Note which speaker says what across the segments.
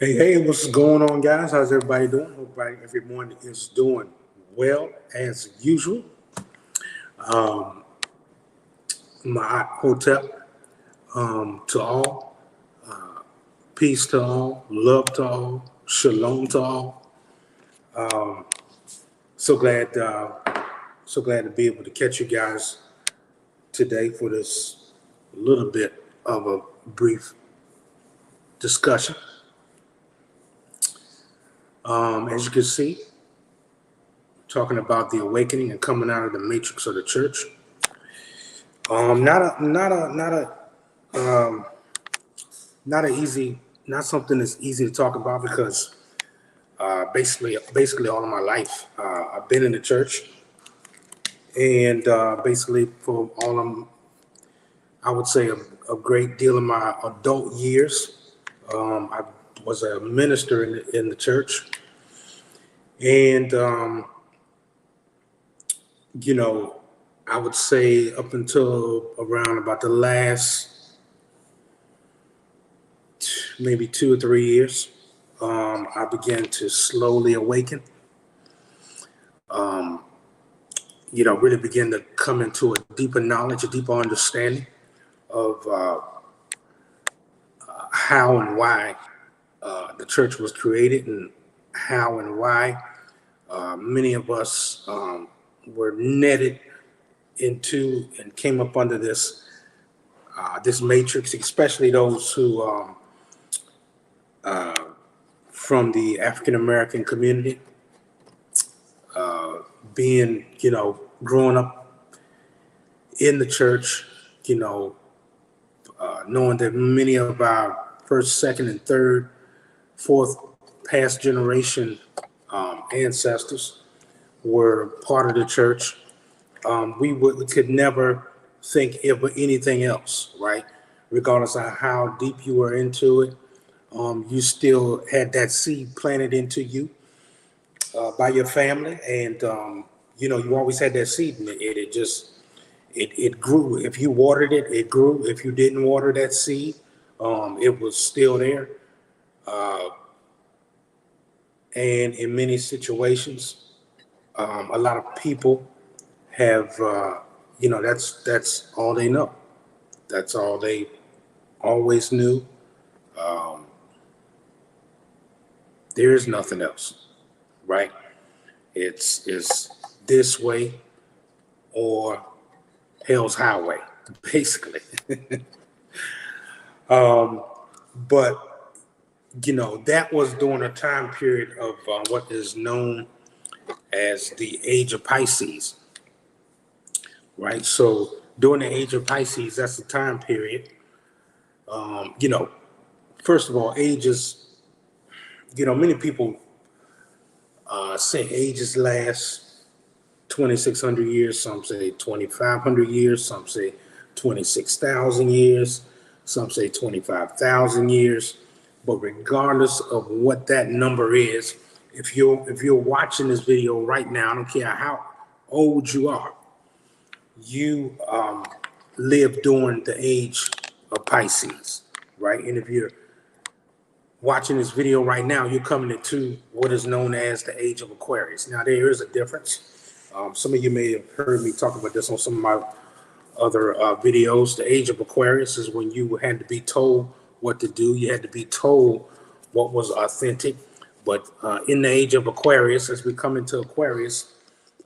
Speaker 1: Hey, what's going on, guys? How's everybody doing? Hope everyone is doing well as usual. My hotel to all, peace to all, love to all, shalom to all. So glad, so glad to be able to catch you guys today for this little bit of a brief discussion. As you can see, talking about the awakening and coming out of the matrix of the church. Not a easy, not something that's easy to talk about because basically all of my life I've been in the church, and basically for all of, I would say a great deal of my adult years, I was a minister in the church, and you know, I would say up until around about the last maybe 2 or 3 years, I began to slowly awaken. Really begin to come into a deeper knowledge, a deeper understanding of how and why the church was created, and how and why many of us were netted into and came up under this matrix, especially those who from the African American community, being growing up in the church, knowing that many of our first, second, and third, fourth, past generation ancestors were part of the church. We could never think of anything else, right? Regardless of how deep you were into it, you still had that seed planted into you by your family, and you always had that seed, and it grew. If you watered it, it grew. If you didn't water that seed, it was still there. And in many situations, a lot of people have, that's all they know. That's all they always knew. There is nothing else, right? It's this way or hell's highway, basically. But that was during a time period of what is known as the age of Pisces, right? So during the age of Pisces, that's the time period. First of all, ages, many people say ages last 2,600 years, some say 2,500 years, some say 26,000 years, some say 25,000 years. But regardless of what that number is, if you're watching this video right now, I don't care how old you are, you live during the age of Pisces, right? And if you're watching this video right now, you're coming into what is known as the age of Aquarius. Now, there is a difference. Some of you may have heard me talk about this on some of my other videos. The age of Aquarius is when you had to be told what to do. You had to be told what was authentic. But in the age of Aquarius, as we come into Aquarius,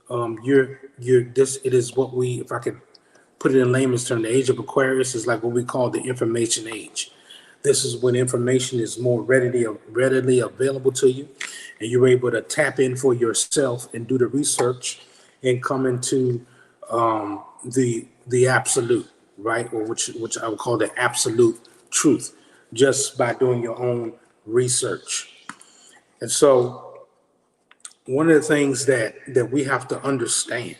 Speaker 1: it is what we, if I could put it in layman's terms, the age of Aquarius is like what we call the information age. This is when information is more readily available to you, and you're able to tap in for yourself and do the research and come into the absolute, right? Or which I would call the absolute truth, just by doing your own research. And so one of the things that we have to understand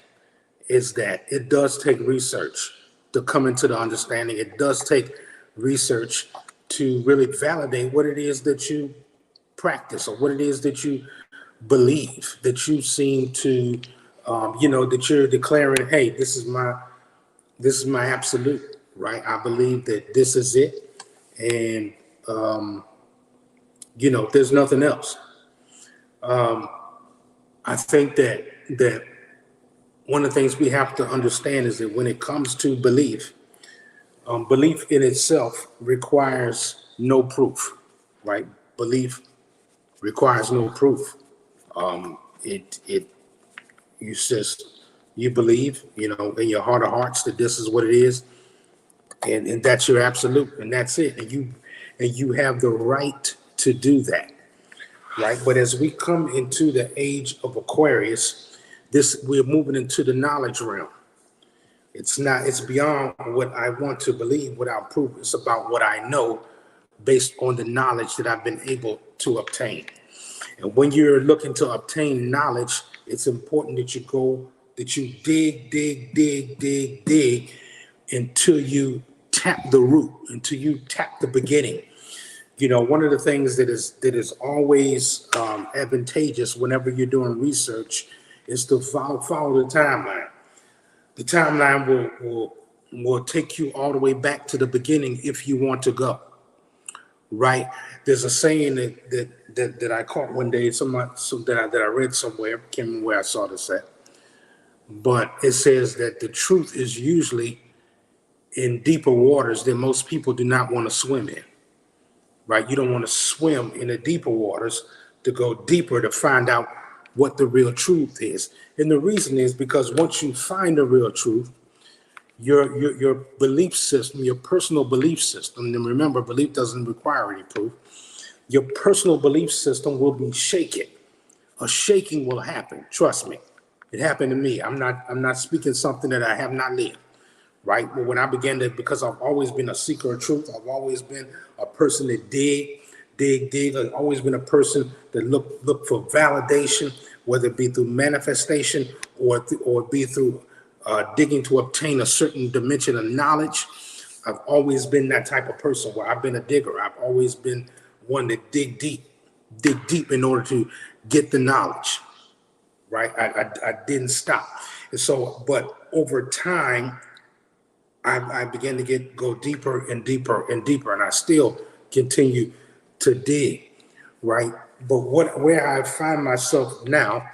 Speaker 1: is that it does take research to come into the understanding. It does take research to really validate what it is that you practice, or what it is that you believe, that you seem to, that you're declaring, hey, this is my absolute, right? I believe that this is it. And There's nothing else. I think that one of the things we have to understand is that when it comes to belief, belief in itself requires no proof, right? Belief requires no proof. It you just you believe, in your heart of hearts that this is what it is, and that's your absolute, and that's it. And you have the right to do that, right? But as we come into the age of Aquarius, we're moving into the knowledge realm. It's beyond what I want to believe without proof. It's about what I know based on the knowledge that I've been able to obtain. And when you're looking to obtain knowledge, it's important that you dig until you tap the root, until you tap the beginning. One of the things that is always advantageous whenever you're doing research is to follow the timeline. The timeline will take you all the way back to the beginning if you want to go. Right? There's a saying that I caught one day, that I read somewhere. Can't remember where I saw this at, but it says that the truth is usually in deeper waters that most people do not want to swim in. Right? You don't want to swim in the deeper waters to go deeper to find out what the real truth is. And the reason is because once you find the real truth, your belief system, your personal belief system, and remember, belief doesn't require any proof, your personal belief system will be shaken. A shaking will happen. Trust me. It happened to me. I'm not speaking something that I have not lived. Right? But when I began to, because I've always been a seeker of truth, I've always been a person that dig. I've always been a person that look for validation, whether it be through manifestation or be through digging to obtain a certain dimension of knowledge. I've always been that type of person where I've been a digger. I've always been one that dig deep in order to get the knowledge. Right? I didn't stop. And so, but over time, I began to go deeper and deeper and deeper, and I still continue to dig, right? But where I find myself now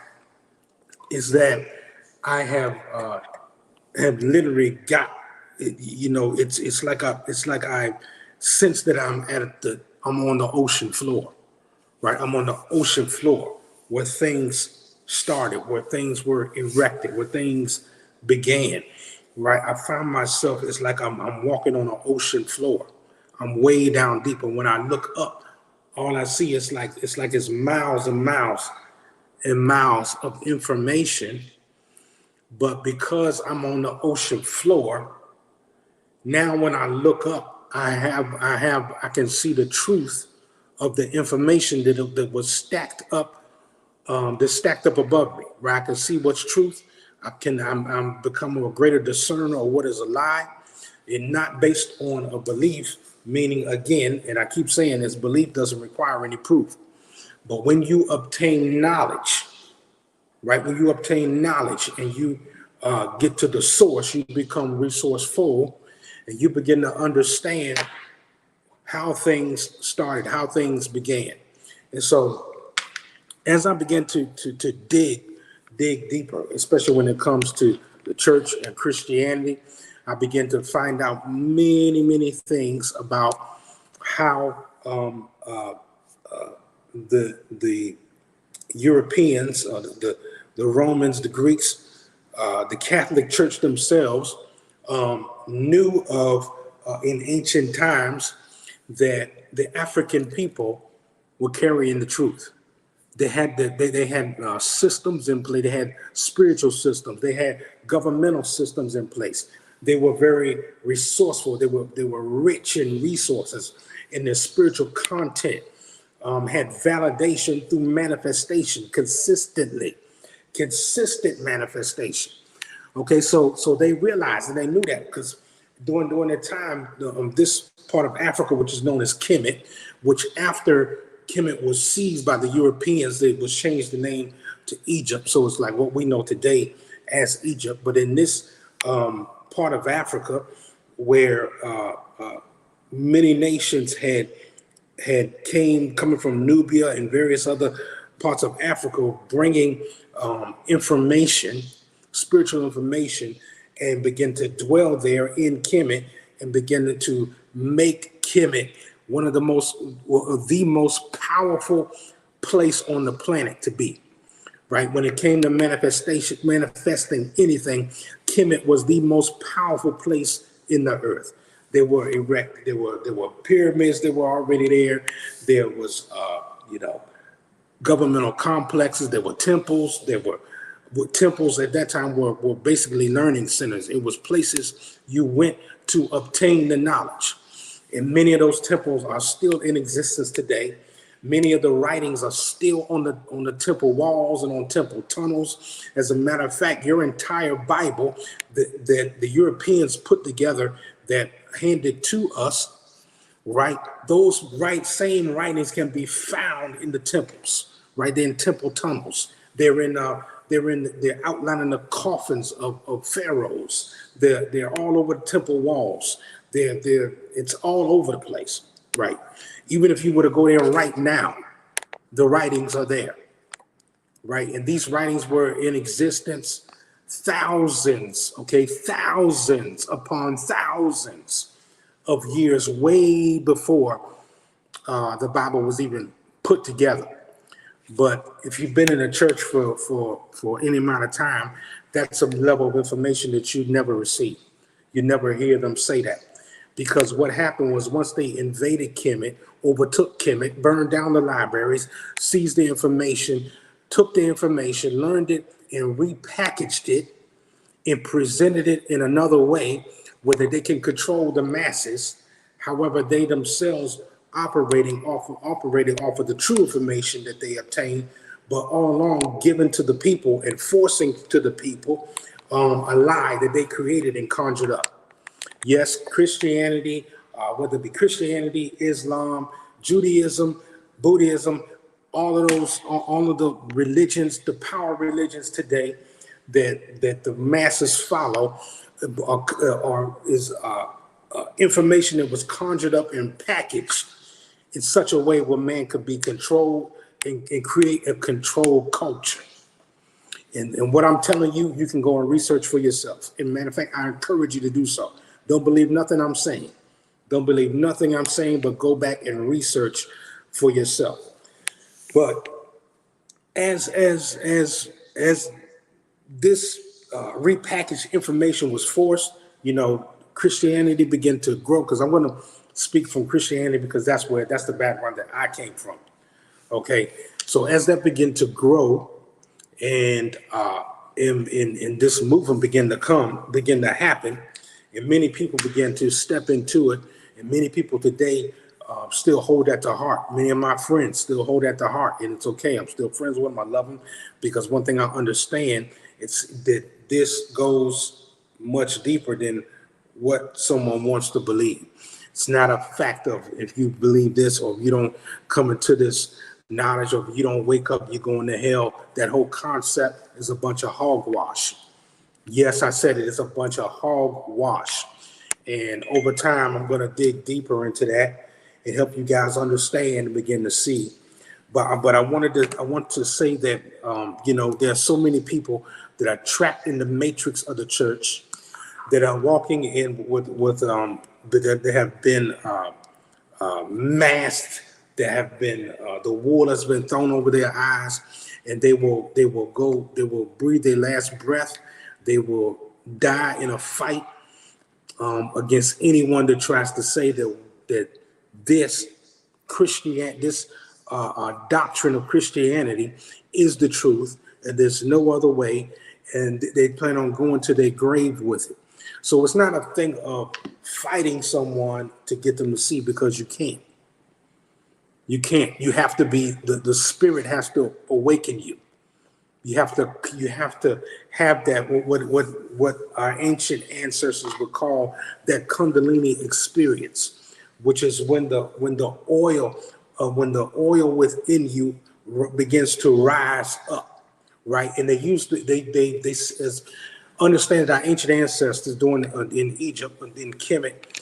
Speaker 1: is that I have literally got, it's like I sense that I'm on the ocean floor, right? I'm on the ocean floor where things started, where things were erected, where things began. Right, I find myself, it's like I'm walking on an ocean floor. I'm way down deep, and when I look up, all I see is it's miles and miles and miles of information. But because I'm on the ocean floor, now when I look up, I can see the truth of the information that was stacked up, that's stacked up above me. Right, I can see what's truth. I'm becoming a greater discerner of what is a lie, and not based on a belief, meaning, again, and I keep saying this, belief doesn't require any proof. But when you obtain knowledge, right, when you obtain knowledge and you get to the source, you become resourceful, and you begin to understand how things started, how things began. And so as I began to dig deeper, especially when it comes to the church and Christianity, I began to find out many things about how the Europeans, the Romans, the Greeks, the Catholic Church themselves knew of in ancient times that the African people were carrying the truth. They had systems in place. They had spiritual systems. They had governmental systems in place. They were very resourceful. They were rich in resources, and their spiritual content had validation through manifestation, consistent manifestation. Okay, so they realized, and they knew that because during that time, this part of Africa, which is known as Kemet, which after Kemet was seized by the Europeans, they was changed the name to Egypt. So it's like what we know today as Egypt. But in this part of Africa, where many nations had coming from Nubia and various other parts of Africa, bringing information, spiritual information, and begin to dwell there in Kemet and begin to make Kemet one of the most powerful place on the planet to be. Right? When it came to manifesting anything, Kemet was the most powerful place in the earth. They were erected. There were pyramids that were already there. There was, governmental complexes. There were temples. Temples at that time were basically learning centers. It was places you went to obtain the knowledge. And many of those temples are still in existence today. Many of the writings are still on the temple walls and on temple tunnels. As a matter of fact, your entire Bible that the Europeans put together, that handed to us, right? Those same writings can be found in the temples, right? They're in temple tunnels. They're outlining the coffins of pharaohs. They're all over the temple walls. It's all over the place, right? Even if you were to go there right now, the writings are there, right? And these writings were in existence thousands upon thousands of years, way before the Bible was even put together. But if you've been in a church for any amount of time, that's a level of information that you'd never receive. You never hear them say that. Because what happened was, once they invaded Kemet, overtook Kemet, burned down the libraries, seized the information, took the information, learned it, and repackaged it and presented it in another way where they can control the masses. However, they themselves operating off of the true information that they obtained, but all along given to the people and forcing to the people a lie that they created and conjured up. Yes, Christianity, whether it be Christianity, Islam, Judaism, Buddhism, all of the religions, the power religions today that the masses follow is information that was conjured up and packaged in such a way where man could be controlled and create a controlled culture. And what I'm telling you, you can go and research for yourself. And matter of fact, I encourage you to do so. Don't believe nothing I'm saying. Don't believe nothing I'm saying, but go back and research for yourself. But as this repackaged information was forced, Christianity began to grow. Because I'm going to speak from Christianity because that's the background that I came from. Okay, so as that began to grow, and in this movement began to happen. And many people began to step into it. And many people today still hold that to heart. Many of my friends still hold that to heart. And it's okay. I'm still friends with them. I love them. Because one thing I understand is that this goes much deeper than what someone wants to believe. It's not a fact of if you believe this or if you don't come into this knowledge or if you don't wake up, you're going to hell. That whole concept is a bunch of hogwash. Yes, I said it. It's a bunch of hogwash. And over time, I'm going to dig deeper into that and help you guys understand and begin to see. But I want to say that, there are so many people that are trapped in the matrix of the church that are walking in that have been masked, that have been, the wool has been thrown over their eyes, and they will breathe their last breath. They will die in a fight against anyone that tries to say that this doctrine of Christianity is the truth, and there's no other way, and they plan on going to their grave with it. So it's not a thing of fighting someone to get them to see, because you can't. You can't. You have to be, the spirit has to awaken you. You have to have that, what our ancient ancestors would call that Kundalini experience, which is when the oil within you begins to rise up, right? And they understand that our ancient ancestors in Egypt and in Kemet,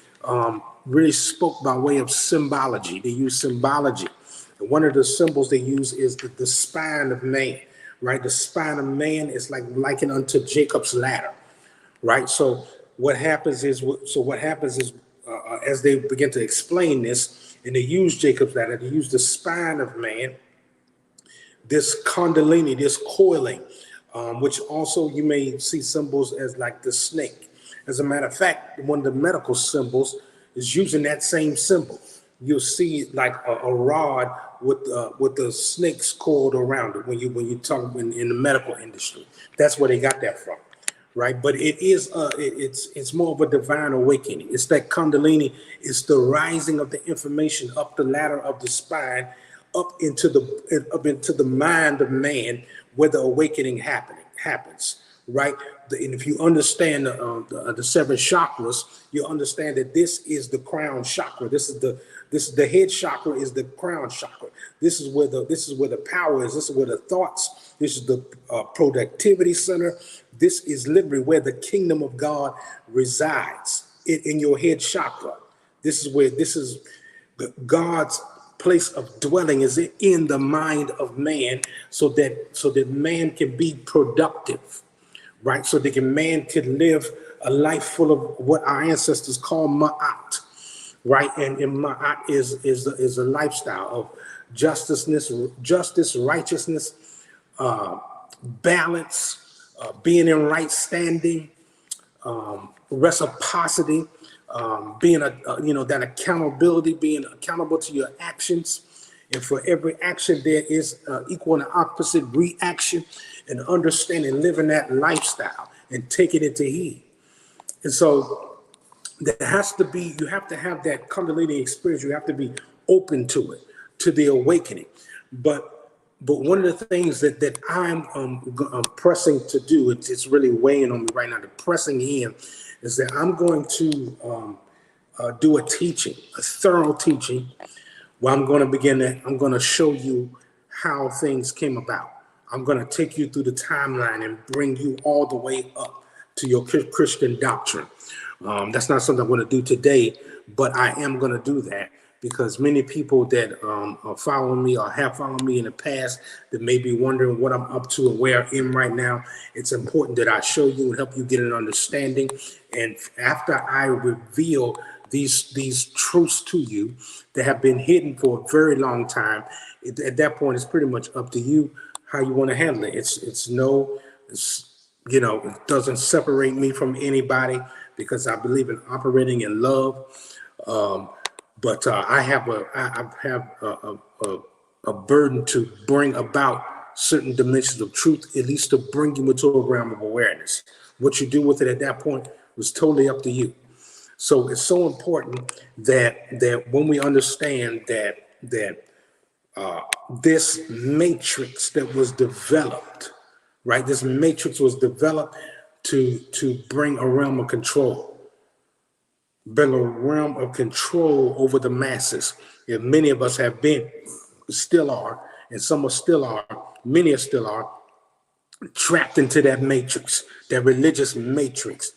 Speaker 1: really spoke by way of symbology. They use symbology. And one of the symbols they use is the spine of man, right? The spine of man is like likened unto Jacob's ladder, right? So what happens is, as they begin to explain this, and they use Jacob's ladder, they use the spine of man, this kundalini, this coiling, which also you may see symbols as like the snake. As a matter of fact, one of the medical symbols is using that same symbol. You'll see like a rod with the snakes coiled around it when you talk in the medical industry. That's where they got that from, right? But it is it's more of a divine awakening. It's that kundalini. It's the rising of the information up the ladder of the spine, up into the mind of man, where the awakening happens, right? And if you understand the seven chakras, you understand that this is the crown chakra. This is the head chakra, is the crown chakra. This is where the power is. This is where the thoughts. This is the productivity center. This is literally where the kingdom of God resides, in your head chakra. This is God's place of dwelling is in the mind of man, so that man can be productive, right? So that man can live a life full of what our ancestors call ma'at, right? And ma'at is a lifestyle of justice, righteousness, balance, being in right standing, reciprocity, being that accountability, being accountable to your actions. And for every action, there is equal and opposite reaction, and understanding, living that lifestyle and taking it to heed. And so you have to have that kundalini experience. You have to be open to it, to the awakening. But one of the things that I'm pressing to do, it's really weighing on me right now, the pressing in, is that I'm going to do a thorough teaching, where I'm going to show you how things came about. I'm going to take you through the timeline and bring you all the way up to your Christian doctrine. That's not something I'm going to do today, but I am going to do that, because many people that are following me or have followed me in the past, that may be wondering what I'm up to and where I am right now. It's important that I show you and help you get an understanding. And after I reveal these truths to you that have been hidden for a very long time, at that point, it's pretty much up to you how you want to handle it. It doesn't separate me from anybody, because I believe in operating in love. But I have a burden to bring about certain dimensions of truth, at least to bring you into a realm of awareness. What you do with it at that point was totally up to you. So it's so important that when we understand that this matrix that was developed, right? This matrix was developed to bring a realm of control. Bring a realm of control over the masses. And many of us have been, still are, and some are still are, many are still are, trapped into that matrix, that religious matrix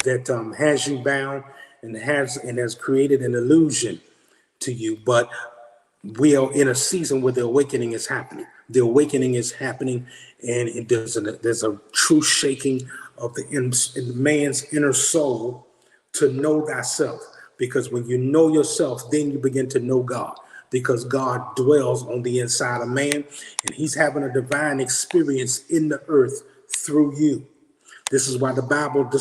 Speaker 1: that has you bound and has created an illusion to you. But we are in a season where the awakening is happening. The awakening is happening, and there's a true shaking of the man's inner soul, to know thyself. Because when you know yourself, then you begin to know God, because God dwells on the inside of man, and he's having a divine experience in the earth through you. This is why the Bible, the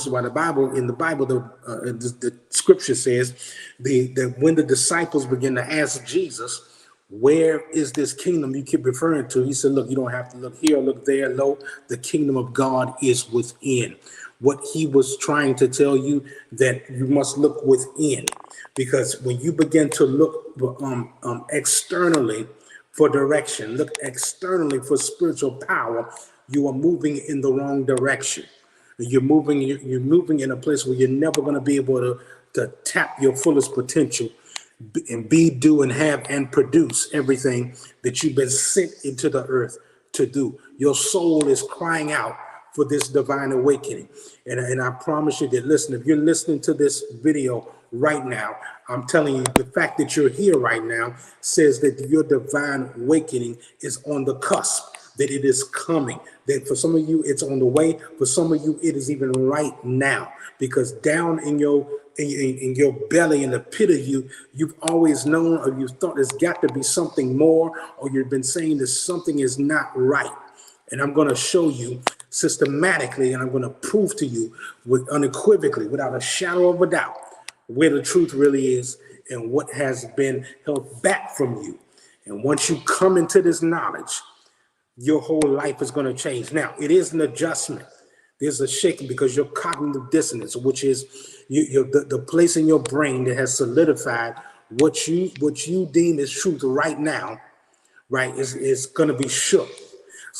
Speaker 1: scripture says that when the disciples begin to ask Jesus, where is this kingdom you keep referring to? He said, look, you don't have to look here or look there. No, the kingdom of God is within. What he was trying to tell you, that you must look within, because when you begin to look externally for direction, look externally for spiritual power, you are moving in the wrong direction. You're moving in a place where you're never going to be able to tap your fullest potential and do, and have, and produce everything that you've been sent into the earth to do. Your soul is crying out for this divine awakening. And I promise you that, listen, if you're listening to this video right now. I'm telling you, the fact that you're here right now says that your divine awakening is on the cusp, that it is coming, that for some of you, it's on the way. For some of you, it is even right now, because down in your belly, in the pit of you, you've always known, or you thought there's got to be something more, or you've been saying that something is not right. And I'm going to show you systematically, and I'm going to prove to you with unequivocally, without a shadow of a doubt, where the truth really is and what has been held back from you. And once you come into this knowledge, your whole life is going to change. Now, it is an adjustment. There's a shaking because your cognitive dissonance, which is the place in your brain that has solidified what you deem as truth right now, right, is going to be shook.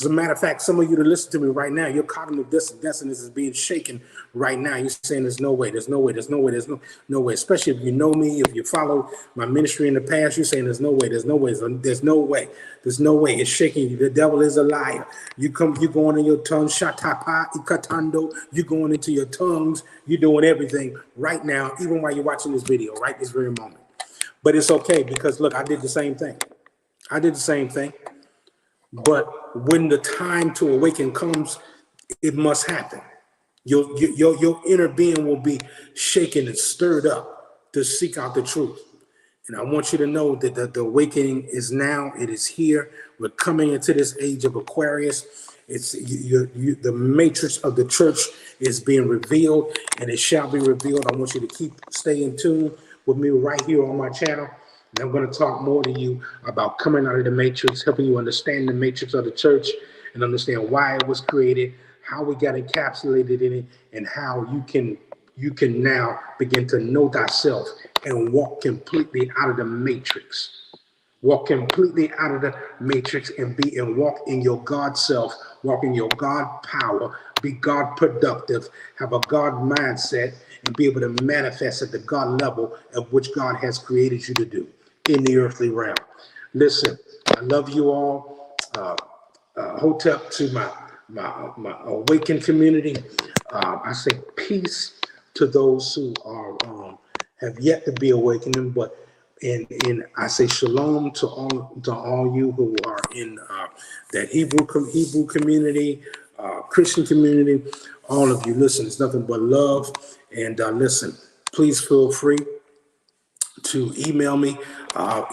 Speaker 1: As a matter of fact, some of you that listen to me right now, your cognitive dissonance is being shaken right now. You're saying there's no way, there's no way, there's no way, there's no way. Especially if you know me, if you follow my ministry in the past, you're saying there's no way, there's no way, there's no way, there's no way. It's shaking you. The devil is a liar. You going in your tongues, shatapa, ikatando. You going into your tongues. You're doing everything right now, even while you're watching this video, right this very moment. But it's okay, because look, I did the same thing. I did the same thing. But when the time to awaken comes, it must happen. Your inner being will be shaken and stirred up to seek out the truth. And I want you to know that the awakening is now. It is here. We're coming into this age of Aquarius. It's the matrix of the church is being revealed, and it shall be revealed. I want you to stay in tune with me right here on my channel. And I'm going to talk more to you about coming out of the matrix, helping you understand the matrix of the church and understand why it was created, how we got encapsulated in it, and how you can now begin to know thyself and walk completely out of the matrix. Walk completely out of the matrix and walk in your God self, walk in your God power, be God productive, have a God mindset, and be able to manifest at the God level of which God has created you to do in the earthly realm. Listen, I love you all. Hotep to my awakened community. I say peace to those who are have yet to be awakened, but I say shalom to all you who are in that Hebrew community, Christian community. All of you, listen, it's nothing but love. And listen, please feel free to email me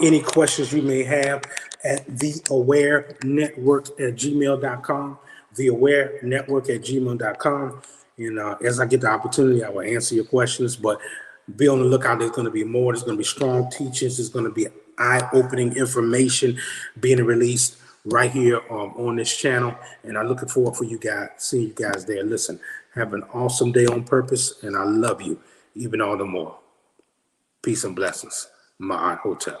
Speaker 1: any questions you may have at theawarenetwork@gmail.com, theawarenetwork@gmail.com. And as I get the opportunity, I will answer your questions, but be on the lookout. There's going to be more. There's going to be strong teachings. There's going to be eye-opening information being released right here on this channel. And I'm looking forward for you guys, seeing you guys there. Listen, have an awesome day on purpose, and I love you even all the more. Peace and blessings. Ma'at Hotep.